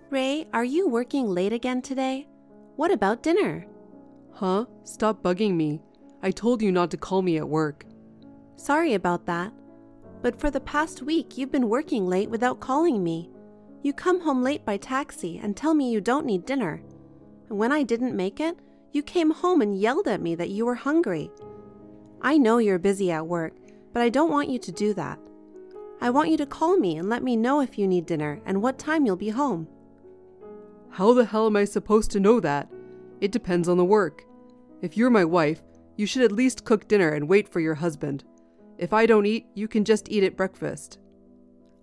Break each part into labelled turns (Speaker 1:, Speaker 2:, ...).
Speaker 1: Ray, are you working late again today? What about dinner?
Speaker 2: Huh? Stop bugging me. I told you not to call me at work.
Speaker 1: Sorry about that. But for the past week, you've been working late without calling me. You come home late by taxi and tell me you don't need dinner. And when I didn't make it, you came home and yelled at me that you were hungry. I know you're busy at work, but I don't want you to do that. I want you to call me and let me know if you need dinner and what time you'll be home.
Speaker 2: How the hell am I supposed to know that? It depends on the work. If you're my wife, you should at least cook dinner and wait for your husband. If I don't eat, you can just eat at breakfast.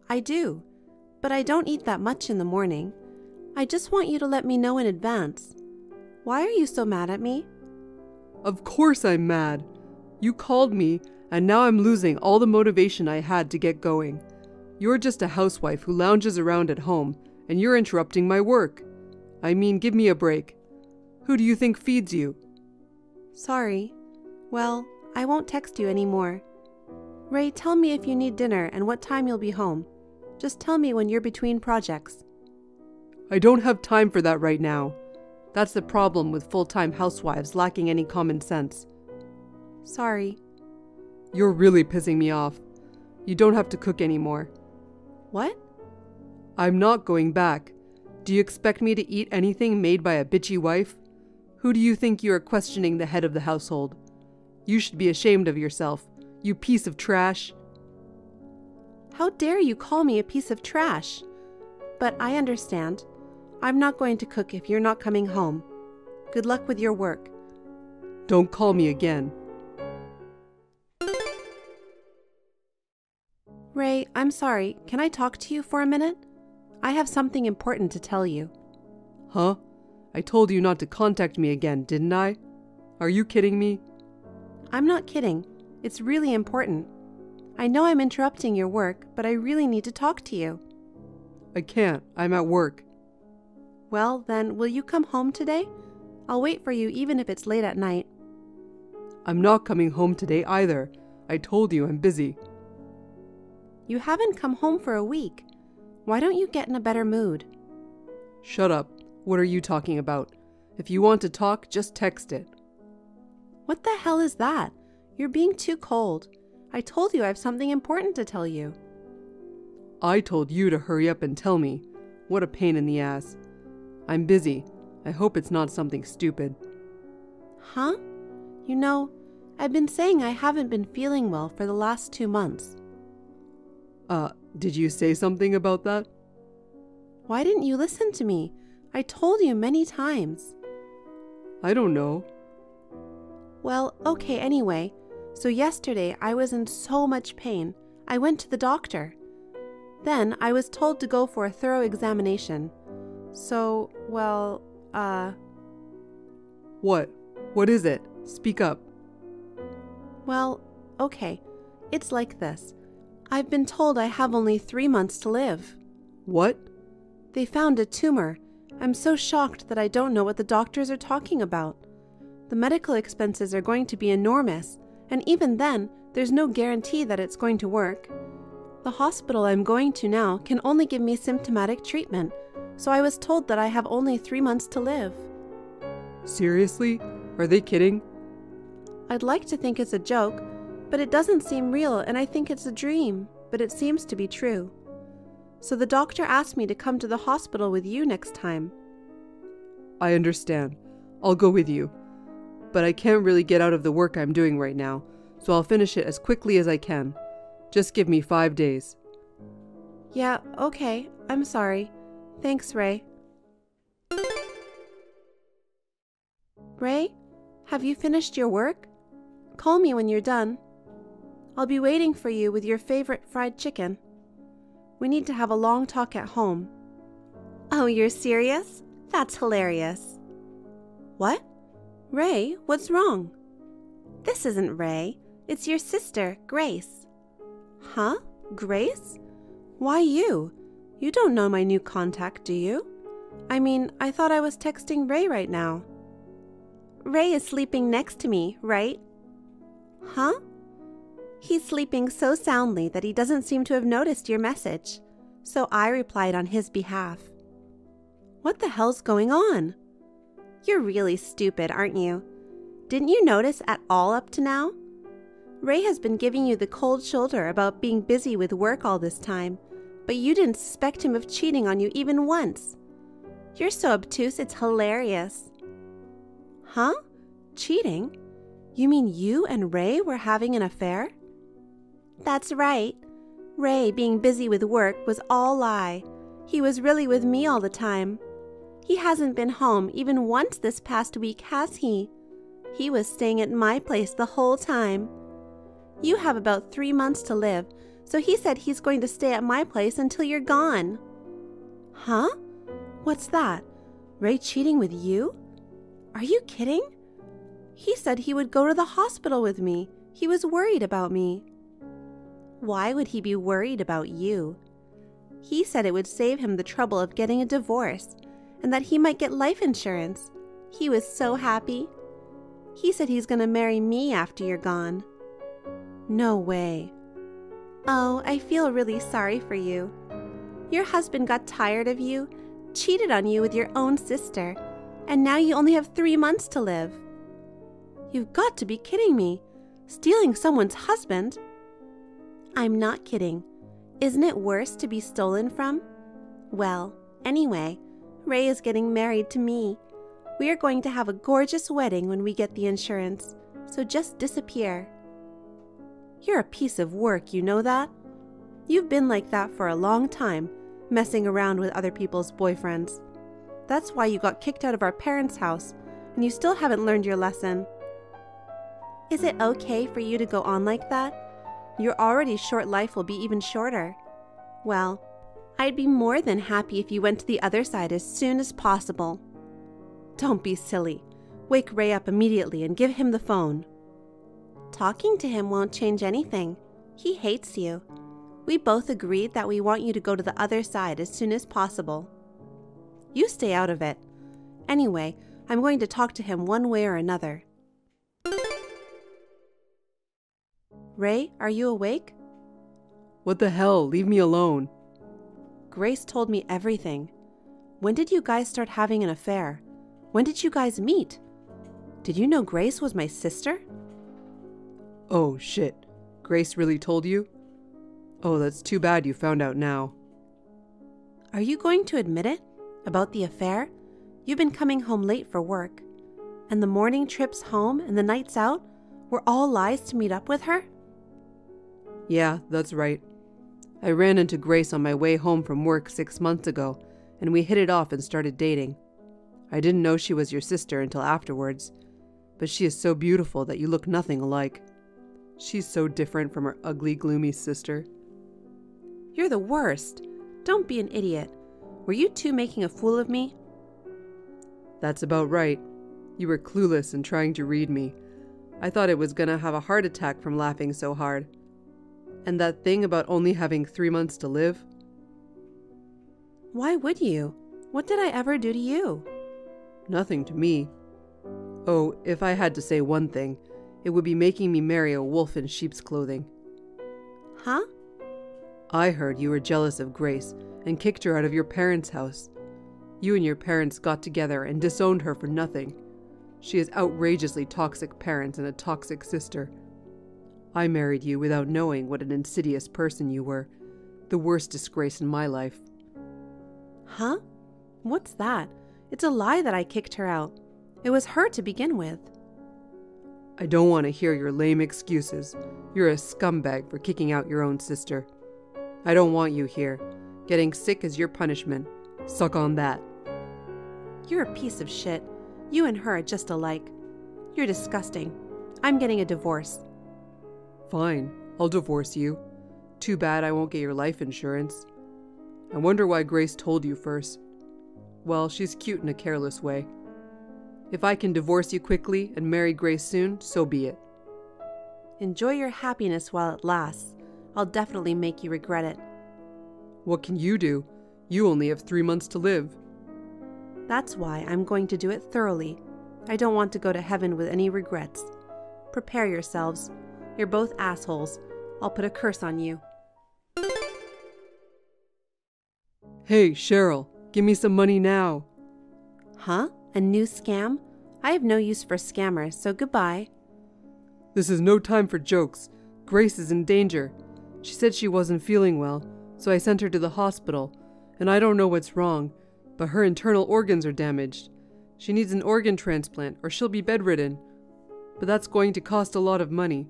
Speaker 1: I do, but I don't eat that much in the morning. I just want you to let me know in advance. Why are you so mad at me?
Speaker 2: Of course I'm mad. You called me, and now I'm losing all the motivation I had to get going. You're just a housewife who lounges around at home, and you're interrupting my work. I mean, give me a break. Who do you think feeds you?
Speaker 1: Sorry. Well, I won't text you anymore. Ray, tell me if you need dinner and what time you'll be home. Just tell me when you're between projects.
Speaker 2: I don't have time for that right now. That's the problem with full-time housewives lacking any common sense.
Speaker 1: Sorry.
Speaker 2: You're really pissing me off. You don't have to cook anymore.
Speaker 1: What?
Speaker 2: I'm not going back. Do you expect me to eat anything made by a bitchy wife? Who do you think you are questioning the head of the household? You should be ashamed of yourself, you piece of trash.
Speaker 1: How dare you call me a piece of trash? But I understand. I'm not going to cook if you're not coming home. Good luck with your work.
Speaker 2: Don't call me again.
Speaker 1: Ray, I'm sorry. Can I talk to you for a minute? I have something important to tell you.
Speaker 2: Huh? I told you not to contact me again, didn't I? Are you kidding me?
Speaker 1: I'm not kidding. It's really important. I know I'm interrupting your work, but I really need to talk to you.
Speaker 2: I can't. I'm at work.
Speaker 1: Well, then, will you come home today? I'll wait for you even if it's late at night.
Speaker 2: I'm not coming home today either. I told you I'm busy.
Speaker 1: You haven't come home for a week. Why don't you get in a better mood?
Speaker 2: Shut up. What are you talking about? If you want to talk, just text it.
Speaker 1: What the hell is that? You're being too cold. I told you I have something important to tell you.
Speaker 2: I told you to hurry up and tell me. What a pain in the ass. I'm busy. I hope it's not something stupid.
Speaker 1: Huh? You know, I've been saying I haven't been feeling well for the last 2 months.
Speaker 2: Did you say something about that?
Speaker 1: Why didn't you listen to me? I told you many times.
Speaker 2: I don't know.
Speaker 1: Well, okay, anyway. So yesterday I was in so much pain. I went to the doctor. Then I was told to go for a thorough examination. So, well,
Speaker 2: What? What is it? Speak up.
Speaker 1: Well, okay. It's like this. I've been told I have only 3 months to live.
Speaker 2: What?
Speaker 1: They found a tumor. I'm so shocked that I don't know what the doctors are talking about. The medical expenses are going to be enormous, and even then, there's no guarantee that it's going to work. The hospital I'm going to now can only give me symptomatic treatment, so I was told that I have only 3 months to live.
Speaker 2: Seriously? Are they kidding?
Speaker 1: I'd like to think it's a joke, but it doesn't seem real, and I think it's a dream, but it seems to be true. So the doctor asked me to come to the hospital with you next time.
Speaker 2: I understand. I'll go with you. But I can't really get out of the work I'm doing right now, so I'll finish it as quickly as I can. Just give me 5 days.
Speaker 1: Yeah, okay. I'm sorry. Thanks, Ray. Ray, have you finished your work? Call me when you're done. I'll be waiting for you with your favorite fried chicken. We need to have a long talk at home. Oh, you're serious? That's hilarious. What? Ray, what's wrong? This isn't Ray. It's your sister, Grace. Huh? Grace? Why you? You don't know my new contact, do you? I mean, I thought I was texting Ray right now. Ray is sleeping next to me, right? Huh? He's sleeping so soundly that he doesn't seem to have noticed your message, so I replied on his behalf. What the hell's going on? You're really stupid, aren't you? Didn't you notice at all up to now? Ray has been giving you the cold shoulder about being busy with work all this time, but you didn't suspect him of cheating on you even once. You're so obtuse, it's hilarious. Huh? Cheating? You mean you and Ray were having an affair? That's right. Ray being busy with work was all lie. He was really with me all the time. He hasn't been home even once this past week, has he? He was staying at my place the whole time. You have about 3 months to live, so he said he's going to stay at my place until you're gone. Huh? What's that? Ray cheating with you? Are you kidding? He said he would go to the hospital with me. He was worried about me. Why would he be worried about you? He said it would save him the trouble of getting a divorce and that he might get life insurance. He was so happy. He said he's going to marry me after you're gone. No way. Oh, I feel really sorry for you. Your husband got tired of you, cheated on you with your own sister, and now you only have 3 months to live. You've got to be kidding me. Stealing someone's husband? I'm not kidding. Isn't it worse to be stolen from? Well, anyway, Ray is getting married to me. We are going to have a gorgeous wedding when we get the insurance, so just disappear. You're a piece of work, you know that? You've been like that for a long time, messing around with other people's boyfriends. That's why you got kicked out of our parents' house, and you still haven't learned your lesson. Is it okay for you to go on like that? Your already short life will be even shorter. Well, I'd be more than happy if you went to the other side as soon as possible. Don't be silly. Wake Ray up immediately and give him the phone. Talking to him won't change anything. He hates you. We both agreed that we want you to go to the other side as soon as possible. You stay out of it. Anyway, I'm going to talk to him one way or another. Ray, are you awake?
Speaker 2: What the hell? Leave me alone.
Speaker 1: Grace told me everything. When did you guys start having an affair? When did you guys meet? Did you know Grace was my sister?
Speaker 2: Oh, shit. Grace really told you? Oh, that's too bad you found out now.
Speaker 1: Are you going to admit it? About the affair? You've been coming home late for work. And the morning trips home and the nights out were all lies to meet up with her?
Speaker 2: Yeah, that's right. I ran into Grace on my way home from work 6 months ago, and we hit it off and started dating. I didn't know she was your sister until afterwards, but she is so beautiful that you look nothing alike. She's so different from her ugly, gloomy sister.
Speaker 1: You're the worst. Don't be an idiot. Were you two making a fool of me?
Speaker 2: That's about right. You were clueless and trying to read me. I thought I was gonna have a heart attack from laughing so hard. And that thing about only having 3 months to live?
Speaker 1: Why would you? What did I ever do to you?
Speaker 2: Nothing to me. Oh, if I had to say one thing, it would be making me marry a wolf in sheep's clothing.
Speaker 1: Huh?
Speaker 2: I heard you were jealous of Grace and kicked her out of your parents' house. You and your parents got together and disowned her for nothing. She has outrageously toxic parents and a toxic sister. I married you without knowing what an insidious person you were. The worst disgrace in my life.
Speaker 1: Huh? What's that? It's a lie that I kicked her out. It was her to begin with.
Speaker 2: I don't want to hear your lame excuses. You're a scumbag for kicking out your own sister. I don't want you here. Getting sick is your punishment. Suck on that.
Speaker 1: You're a piece of shit. You and her are just alike. You're disgusting. I'm getting a divorce.
Speaker 2: Fine, I'll divorce you. Too bad I won't get your life insurance. I wonder why Grace told you first. Well, she's cute in a careless way. If I can divorce you quickly and marry Grace soon, so be it.
Speaker 1: Enjoy your happiness while it lasts. I'll definitely make you regret it.
Speaker 2: What can you do? You only have 3 months to live.
Speaker 1: That's why I'm going to do it thoroughly. I don't want to go to heaven with any regrets. Prepare yourselves. You're both assholes. I'll put a curse on you.
Speaker 2: Hey, Cheryl, give me some money now.
Speaker 1: Huh? A new scam? I have no use for scammers, so goodbye.
Speaker 2: This is no time for jokes. Grace is in danger. She said she wasn't feeling well, so I sent her to the hospital, and I don't know what's wrong, but her internal organs are damaged. She needs an organ transplant or she'll be bedridden, but that's going to cost a lot of money.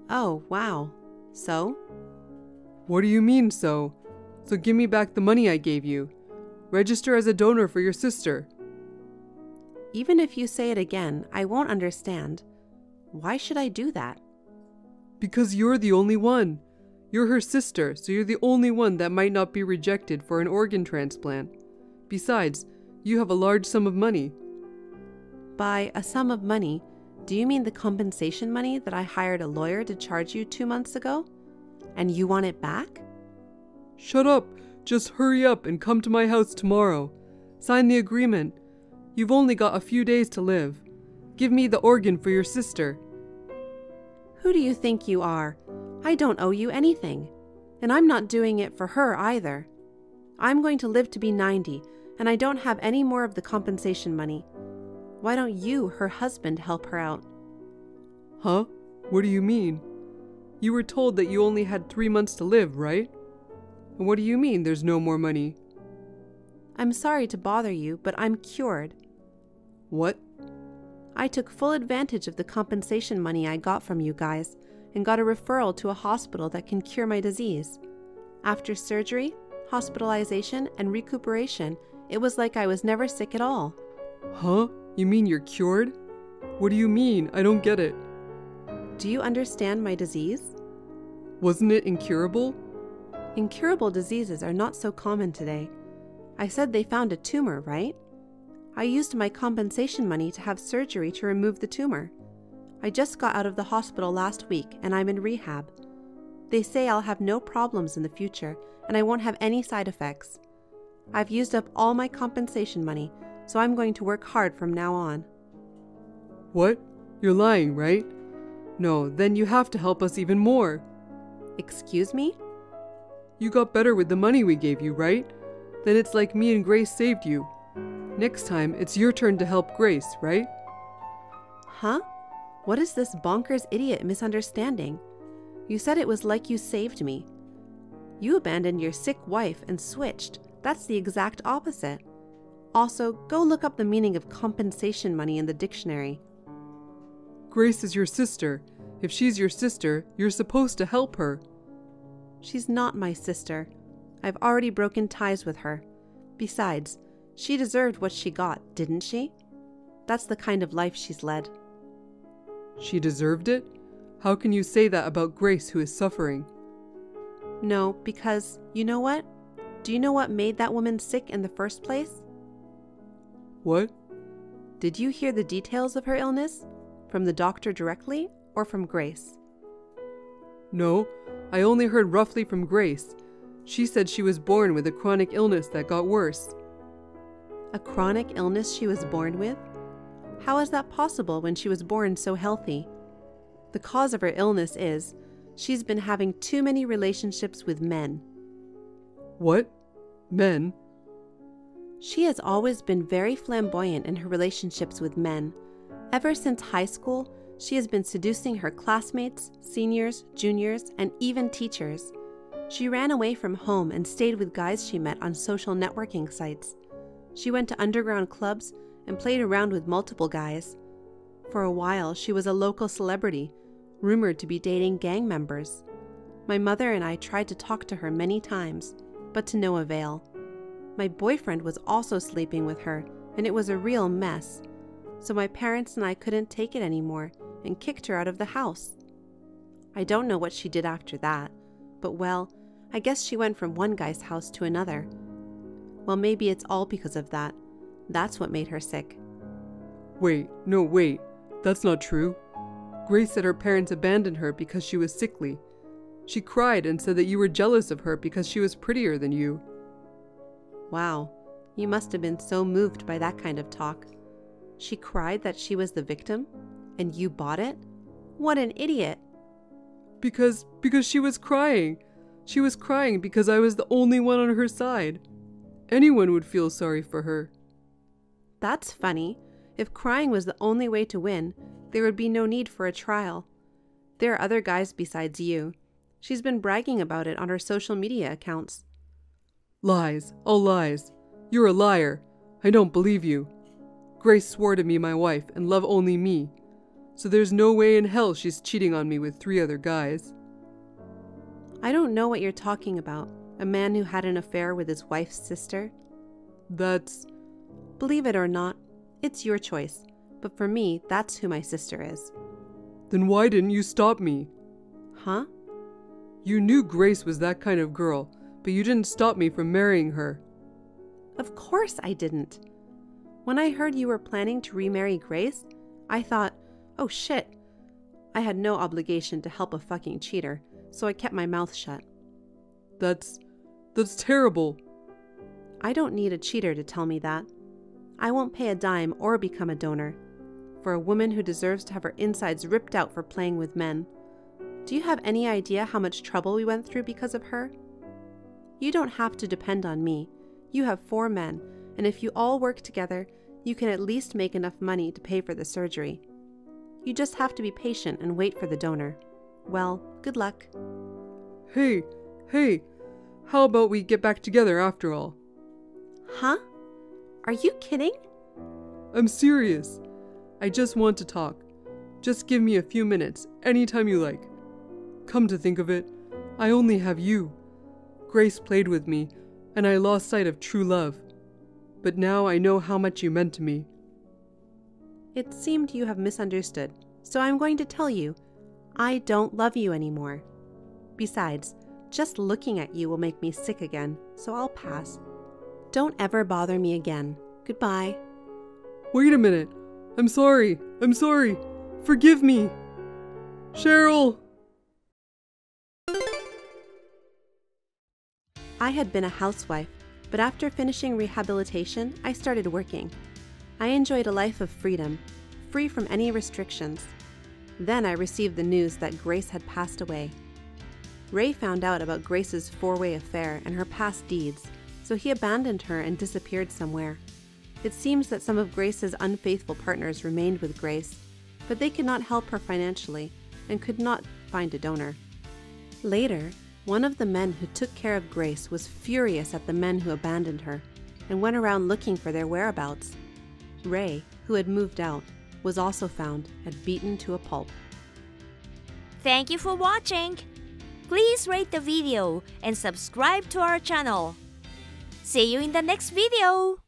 Speaker 1: Oh, wow. So?
Speaker 2: What do you mean, so? So give me back the money I gave you. Register as a donor for your sister.
Speaker 1: Even if you say it again, I won't understand. Why should I do that?
Speaker 2: Because you're the only one. You're her sister, so you're the only one that might not be rejected for an organ transplant. Besides, you have a large sum of money.
Speaker 1: By a sum of money, do you mean the compensation money that I hired a lawyer to charge you 2 months ago? And you want it back?
Speaker 2: Shut up! Just hurry up and come to my house tomorrow. Sign the agreement. You've only got a few days to live. Give me the organ for your sister.
Speaker 1: Who do you think you are? I don't owe you anything. And I'm not doing it for her either. I'm going to live to be 90, and I don't have any more of the compensation money. Why don't you, her husband, help her out?
Speaker 2: Huh? What do you mean? You were told that you only had 3 months to live, right? And what do you mean there's no more money?
Speaker 1: I'm sorry to bother you, but I'm cured.
Speaker 2: What?
Speaker 1: I took full advantage of the compensation money I got from you guys and got a referral to a hospital that can cure my disease. After surgery, hospitalization, and recuperation, it was like I was never sick at all.
Speaker 2: Huh? You mean you're cured? What do you mean? I don't get it.
Speaker 1: Do you understand my disease?
Speaker 2: Wasn't it incurable?
Speaker 1: Incurable diseases are not so common today. I said they found a tumor, right? I used my compensation money to have surgery to remove the tumor. I just got out of the hospital last week and I'm in rehab. They say I'll have no problems in the future and I won't have any side effects. I've used up all my compensation money, so I'm going to work hard from now on.
Speaker 2: What? You're lying, right? No, then you have to help us even more.
Speaker 1: Excuse me?
Speaker 2: You got better with the money we gave you, right? Then it's like me and Grace saved you. Next time, it's your turn to help Grace, right?
Speaker 1: Huh? What is this bonkers idiot misunderstanding? You said it was like you saved me. You abandoned your sick wife and switched. That's the exact opposite. Also, go look up the meaning of compensation money in the dictionary.
Speaker 2: Grace is your sister. If she's your sister, you're supposed to help her.
Speaker 1: She's not my sister. I've already broken ties with her. Besides, she deserved what she got, didn't she? That's the kind of life she's led.
Speaker 2: She deserved it? How can you say that about Grace, who is suffering?
Speaker 1: No, because, you know what? Do you know what made that woman sick in the first place?
Speaker 2: What?
Speaker 1: Did you hear the details of her illness? From the doctor directly, or from Grace?
Speaker 2: No, I only heard roughly from Grace. She said she was born with a chronic illness that got worse.
Speaker 1: A chronic illness she was born with? How is that possible when she was born so healthy? The cause of her illness is she's been having too many relationships with men.
Speaker 2: What? Men?
Speaker 1: She has always been very flamboyant in her relationships with men. Ever since high school, she has been seducing her classmates, seniors, juniors, and even teachers. She ran away from home and stayed with guys she met on social networking sites. She went to underground clubs and played around with multiple guys. For a while, she was a local celebrity, rumored to be dating gang members. My mother and I tried to talk to her many times, but to no avail. My boyfriend was also sleeping with her, and it was a real mess. So my parents and I couldn't take it anymore and kicked her out of the house. I don't know what she did after that, but well, I guess she went from one guy's house to another. Well, maybe it's all because of that. That's what made her sick.
Speaker 2: Wait, that's not true. Grace said her parents abandoned her because she was sickly. She cried and said that you were jealous of her because she was prettier than you.
Speaker 1: Wow, you must have been so moved by that kind of talk. She cried that she was the victim, and you bought it? What an idiot!
Speaker 2: Because she was crying. She was crying because I was the only one on her side. Anyone would feel sorry for her.
Speaker 1: That's funny. If crying was the only way to win, there would be no need for a trial. There are other guys besides you. She's been bragging about it on her social media accounts.
Speaker 2: Lies, all lies. You're a liar. I don't believe you. Grace swore to be my wife and love only me. So there's no way in hell she's cheating on me with 3 other guys.
Speaker 1: I don't know what you're talking about. A man who had an affair with his wife's sister?
Speaker 2: That's...
Speaker 1: Believe it or not, it's your choice. But for me, that's who my sister is.
Speaker 2: Then why didn't you stop me?
Speaker 1: Huh?
Speaker 2: You knew Grace was that kind of girl, but you didn't stop me from marrying her.
Speaker 1: Of course I didn't. When I heard you were planning to remarry Grace, I thought, oh shit. I had no obligation to help a fucking cheater, so I kept my mouth shut.
Speaker 2: That's terrible.
Speaker 1: I don't need a cheater to tell me that. I won't pay a dime or become a donor for a woman who deserves to have her insides ripped out for playing with men. Do you have any idea how much trouble we went through because of her? You don't have to depend on me. You have 4 men, and if you all work together, you can at least make enough money to pay for the surgery. You just have to be patient and wait for the donor. Well, good luck.
Speaker 2: Hey, how about we get back together after all?
Speaker 1: Huh? Are you kidding?
Speaker 2: I'm serious. I just want to talk. Just give me a few minutes, anytime you like. Come to think of it, I only have you. Grace played with me, and I lost sight of true love. But now I know how much you meant to me.
Speaker 1: It seemed you have misunderstood, so I'm going to tell you, I don't love you anymore. Besides, just looking at you will make me sick again, so I'll pass. Don't ever bother me again. Goodbye.
Speaker 2: Wait a minute. I'm sorry. Forgive me. Cheryl!
Speaker 1: I had been a housewife, but after finishing rehabilitation, I started working. I enjoyed a life of freedom, free from any restrictions. Then I received the news that Grace had passed away. Ray found out about Grace's 4-way affair and her past deeds, so he abandoned her and disappeared somewhere. It seems that some of Grace's unfaithful partners remained with Grace, but they could not help her financially and could not find a donor. Later, one of the men who took care of Grace was furious at the men who abandoned her and went around looking for their whereabouts. Ray, who had moved out, was also found and beaten to a pulp.
Speaker 3: Thank you for watching. Please rate the video and subscribe to our channel. See you in the next video.